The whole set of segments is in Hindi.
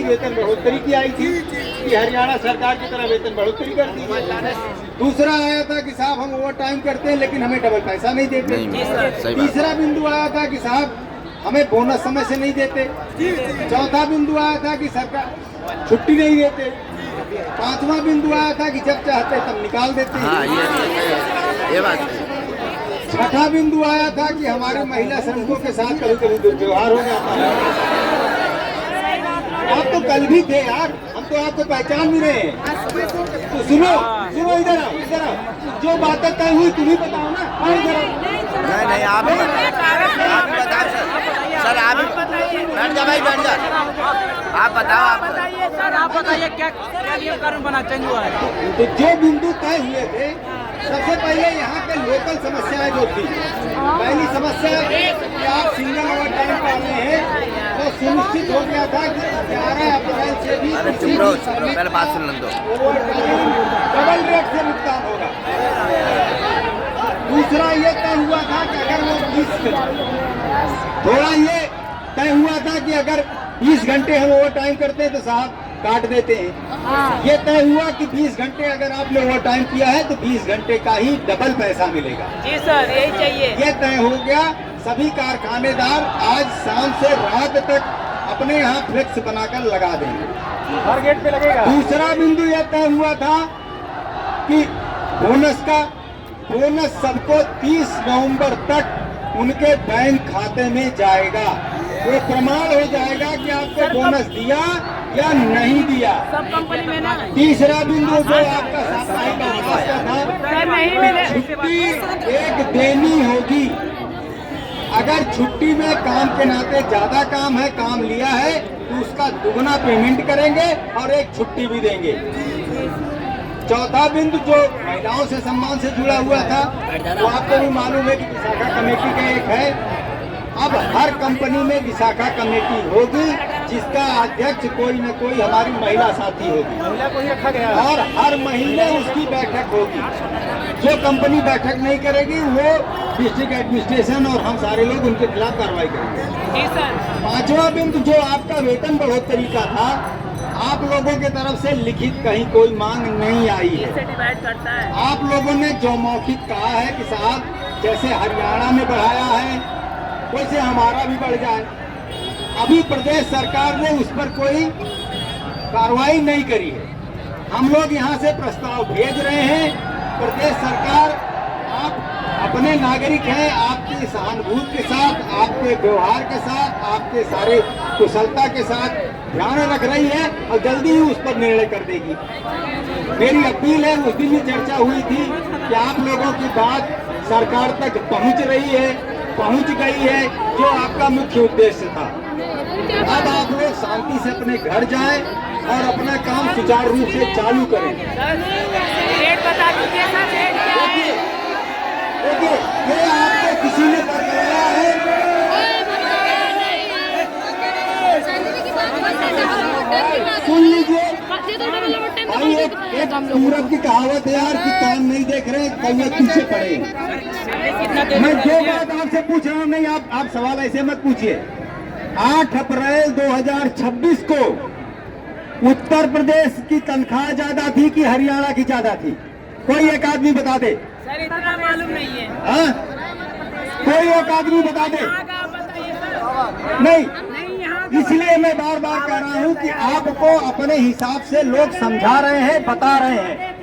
वेतन बढ़ोतरी की आई थी कि हरियाणा सरकार की तरह वेतन बढ़ोतरी कर दी है। दूसरा आया था कि साहब हम ओवर टाइम करते हैं लेकिन हमें डबल पैसा नहीं देते। तीसरा बिंदु आया था कि साहब हमें बोनस समय से नहीं देते। चौथा बिंदु आया था कि सरकार छुट्टी नहीं देते। पांचवा बिंदु आया था कि जब चाहते तब निकाल देते हैं। ये बात छठा बिंदु आया था कि हमारे महिला श्रमिकों के साथ कभी कभी दुर्व्यवहार हो जाता है। आप तो कल भी थे यार, हम तो आपको पहचान भी रहे हैं। तो सुनो सुनो, इधर आओ इधर आओ, जो बातें तय हुई तुम्हें बताओ ना। इधर आओ। नहीं आप बताओ सर आप बैठ जा भाई, बैठ जा। आप बताओ, आप बताइए सर, आप बताइए क्या नियम कानून बना चेंज हुआ है। तो जो बिंदु तय हुए थे, सबसे पहले यहाँ पे लोकल समस्याएं जो थी, पहली समस्या कि आप सिंगल ओवर टाइम कर रहे हैं तो सुनिश्चित हो गया था कि 11 अप्रैल से भी चुप रहो, पहले बात सुन लो। ओवर टाइम डबल रेट से भुगतान होगा। दूसरा ये तय हुआ था कि अगर वो 20 घंटे हम ओवर टाइम करते हैं तो साहब काट देते हैं। ये तय हुआ कि 20 घंटे अगर आपने ओवर टाइम किया है तो 20 घंटे का ही डबल पैसा मिलेगा। जी सर, यही चाहिए। ये तय हो गया। सभी कारखानेदार आज शाम से रात तक अपने यहाँ फ्लेक्स बनाकर लगा देंगे, हर गेट पे लगेगा। दूसरा बिंदु यह तय हुआ था कि बोनस सबको 30 नवंबर तक उनके बैंक खाते में जाएगा। वो प्रमाण हो जाएगा कि आपको बोनस दिया या नहीं दिया। सब कंपनी में ना। तीसरा बिंदु जो आपका साप्ताहिक अवकाश का था, छुट्टी एक देनी होगी। अगर छुट्टी में काम के नाते ज्यादा काम है, काम लिया है तो उसका दुगना पेमेंट करेंगे और एक छुट्टी भी देंगे। चौथा बिंदु जो महिलाओं से सम्मान से जुड़ा हुआ था, वो आपको भी मालूम है कि विशाखा कमेटी का एक है। अब हर कंपनी में विशाखा कमेटी होगी जिसका अध्यक्ष कोई न कोई हमारी महिला साथी होगी, महिला को ही रखा गया, और हर महीने उसकी बैठक होगी। जो कंपनी बैठक नहीं करेगी वो डिस्ट्रिक्ट एडमिनिस्ट्रेशन और हम सारे लोग उनके खिलाफ कार्रवाई करेंगे। जी सर। पांचवा बिंदु जो आपका वेतन बढ़ोतरी का था, आप लोगों की तरफ से लिखित कहीं कोई मांग नहीं आई है। डिवाइड करता है। आप लोगों ने जो मौखिक कहा है कि साहब जैसे हरियाणा में बढ़ाया है वैसे हमारा भी बढ़ जाए, अभी प्रदेश सरकार ने उस पर कोई कार्रवाई नहीं करी है। हम लोग यहाँ से प्रस्ताव भेज रहे हैं। प्रदेश सरकार, आप अपने नागरिक हैं, आपकी सहानुभूति के साथ, आपके व्यवहार के साथ, आपके सारे कुशलता के साथ ध्यान रख रही है और जल्दी ही उस पर निर्णय कर देगी। मेरी अपील है, उस दिन ही चर्चा हुई थी कि आप लोगों की बात सरकार तक पहुंच रही है, पहुंच गई है, जो आपका मुख्य उद्देश्य था। अब आप लोग शांति से अपने घर जाएं और अपना काम सुचारू रूप से चालू करें। रेट बता दीजिए सर, रेट क्या है? देखिए, ये आपको किसी ने करवाया है। सुन लीजिए भाई, एक पूरब की कहावत है यार कि कान नहीं देख रहे, कौवे पीछे पड़े। मैं जो बात आपसे पूछ रहा हूँ, नहीं आप सवाल ऐसे मत पूछिए। 8 अप्रैल 2026 को उत्तर प्रदेश की तनख्वाह ज्यादा थी कि हरियाणा की ज्यादा थी? कोई एक आदमी बता दे। सर इतना मालूम नहीं है। हाँ, कोई एक आदमी बता दे। नहीं, इसलिए मैं बार बार कह रहा हूँ कि आपको अपने हिसाब से लोग समझा रहे हैं, बता रहे हैं।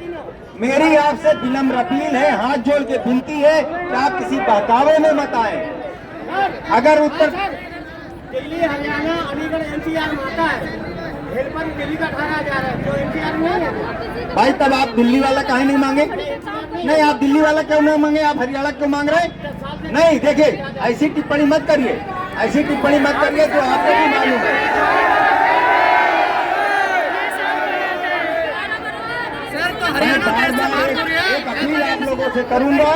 मेरी आपसे विनम्र अपील है, हाथ जोड़ के विनती है कि आप किसी बहकावे में मत आए। अगर उत्तर दिल्ली, हरियाणा, अलीगढ़, एनसीआर में आता है, हेल्पर दिल्ली का 18,000 है, जो एनसीआर में है। भाई तब आप दिल्ली वाला काहे नहीं मांगे? नहीं, आप दिल्ली वाला क्यों नहीं मांगे? आप हरियाणा क्यों मांग रहे? नहीं, देखिए ऐसी टिप्पणी मत करिए, ऐसी टिप्पणी मत करिए जो आपको भी मालूम है। एक अपील आप लोगों से करूंगा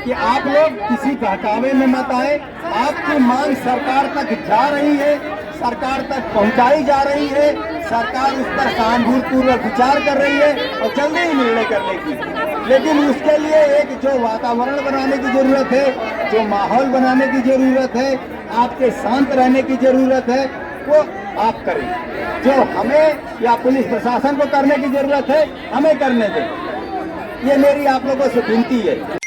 कि आप लोग किसी बहकावे में मत आए। आपकी मांग सरकार तक जा रही है, सरकार तक पहुंचाई जा रही है, सरकार उस पर सहानुभूतिपूर्वक विचार कर रही है और जल्दी ही निर्णय करने की। लेकिन उसके लिए एक जो वातावरण बनाने की जरूरत है, जो माहौल बनाने की जरूरत है, आपके शांत रहने की जरूरत है, वो आप करें। जो हमें या पुलिस प्रशासन को करने की जरूरत है, हमें करने दें। ये मेरी आप लोगों से विनती है।